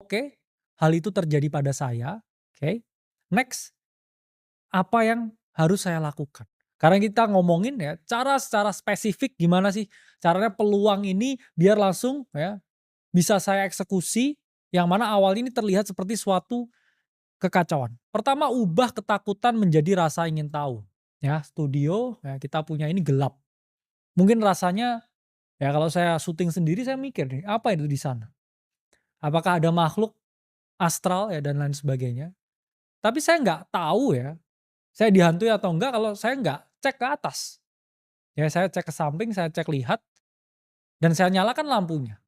Oke, hal itu terjadi pada saya. Oke. Next, apa yang harus saya lakukan? Karena kita ngomongin ya, cara secara spesifik gimana sih caranya peluang ini biar langsung ya bisa saya eksekusi, yang mana awal ini terlihat seperti suatu kekacauan. Pertama, ubah ketakutan menjadi rasa ingin tahu. Ya, studio ya kita punya ini gelap. Mungkin rasanya ya kalau saya syuting sendiri saya mikir nih, apa itu di sana? Apakah ada makhluk astral ya dan lain sebagainya. Tapi saya nggak tahu ya, saya dihantui atau enggak kalau saya nggak cek ke atas. Ya saya cek ke samping, saya cek lihat, dan saya nyalakan lampunya.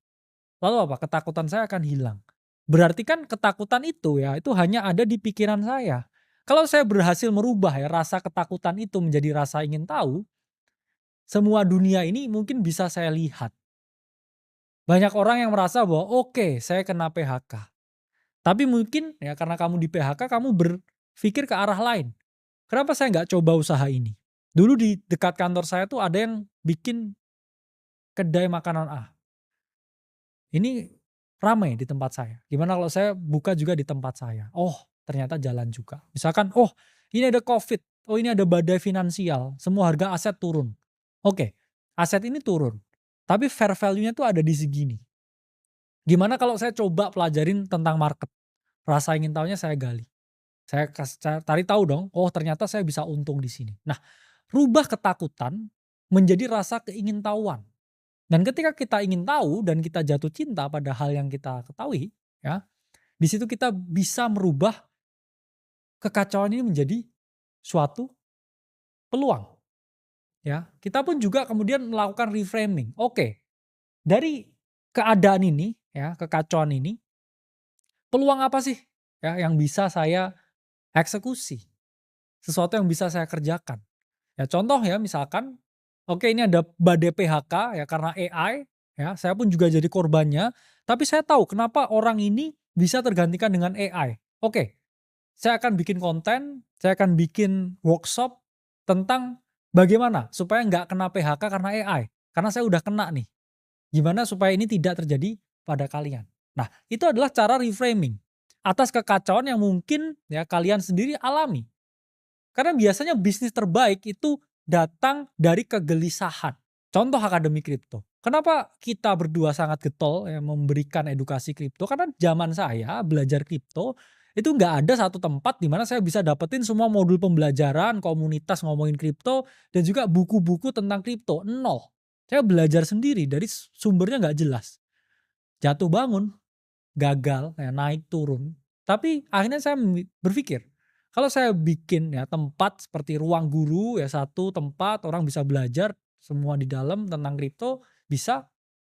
Lalu apa? Ketakutan saya akan hilang. Berarti kan ketakutan itu ya, itu hanya ada di pikiran saya. Kalau saya berhasil merubah ya rasa ketakutan itu menjadi rasa ingin tahu, semua dunia ini mungkin bisa saya lihat. Banyak orang yang merasa bahwa oke, saya kena PHK. Tapi mungkin ya karena kamu di PHK kamu berpikir ke arah lain. Kenapa saya nggak coba usaha ini? Dulu di dekat kantor saya tuh ada yang bikin kedai makanan A. Ini ramai di tempat saya. Gimana kalau saya buka juga di tempat saya? Oh, ternyata jalan juga. Misalkan, oh ini ada COVID, oh ini ada badai finansial, semua harga aset turun. Oke, aset ini turun. Tapi fair value-nya tuh ada di segini. Gimana kalau saya coba pelajarin tentang market? Rasa ingin tahunya saya gali. Saya cari tahu dong, oh ternyata saya bisa untung di sini. Nah, rubah ketakutan menjadi rasa keingintahuan. Dan ketika kita ingin tahu dan kita jatuh cinta pada hal yang kita ketahui, ya, di situ kita bisa merubah kekacauan ini menjadi suatu peluang, ya. Kita pun juga kemudian melakukan reframing. Oke, dari keadaan ini, ya, kekacauan ini, peluang apa sih, ya, yang bisa saya eksekusi? Sesuatu yang bisa saya kerjakan. Ya contoh ya misalkan, oke ini ada badai PHK ya karena AI, ya saya pun juga jadi korbannya, tapi saya tahu kenapa orang ini bisa tergantikan dengan AI. Oke, saya akan bikin konten, saya akan bikin workshop tentang bagaimana supaya nggak kena PHK karena AI. Karena saya udah kena nih. Gimana supaya ini tidak terjadi pada kalian. Nah, itu adalah cara reframing atas kekacauan yang mungkin ya kalian sendiri alami. Karena biasanya bisnis terbaik itu datang dari kegelisahan. Contoh akademi kripto. Kenapa kita berdua sangat getol ya memberikan edukasi kripto? Karena zaman saya belajar kripto itu nggak ada satu tempat di mana saya bisa dapetin semua modul pembelajaran, komunitas ngomongin kripto, dan juga buku-buku tentang kripto. Nol. Saya belajar sendiri dari sumbernya nggak jelas. Jatuh bangun, gagal, ya naik turun. Tapi akhirnya saya berpikir, kalau saya bikin ya tempat seperti ruang guru ya satu tempat orang bisa belajar semua di dalam tentang kripto bisa,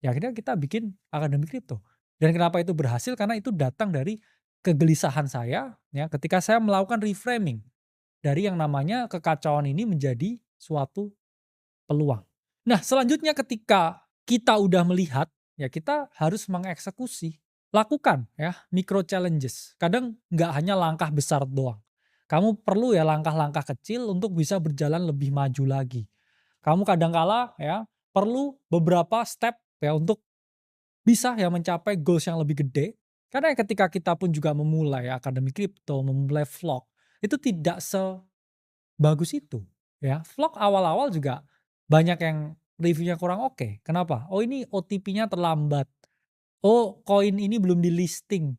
ya akhirnya kita bikin akademi kripto. Dan kenapa itu berhasil? Karena itu datang dari kegelisahan saya ya ketika saya melakukan reframing dari yang namanya kekacauan ini menjadi suatu peluang. Nah, selanjutnya ketika kita udah melihat, ya kita harus mengeksekusi. Lakukan ya micro challenges. Kadang nggak hanya langkah besar doang. Kamu perlu ya langkah-langkah kecil untuk bisa berjalan lebih maju lagi. Kamu kadangkala ya perlu beberapa step ya untuk bisa ya mencapai goals yang lebih gede. Karena ketika kita pun juga memulai akademi kripto, memulai vlog, itu tidak bagus itu, ya. Vlog awal-awal juga banyak yang reviewnya kurang oke. Kenapa? Oh ini OTP-nya terlambat. Oh koin ini belum di-listing.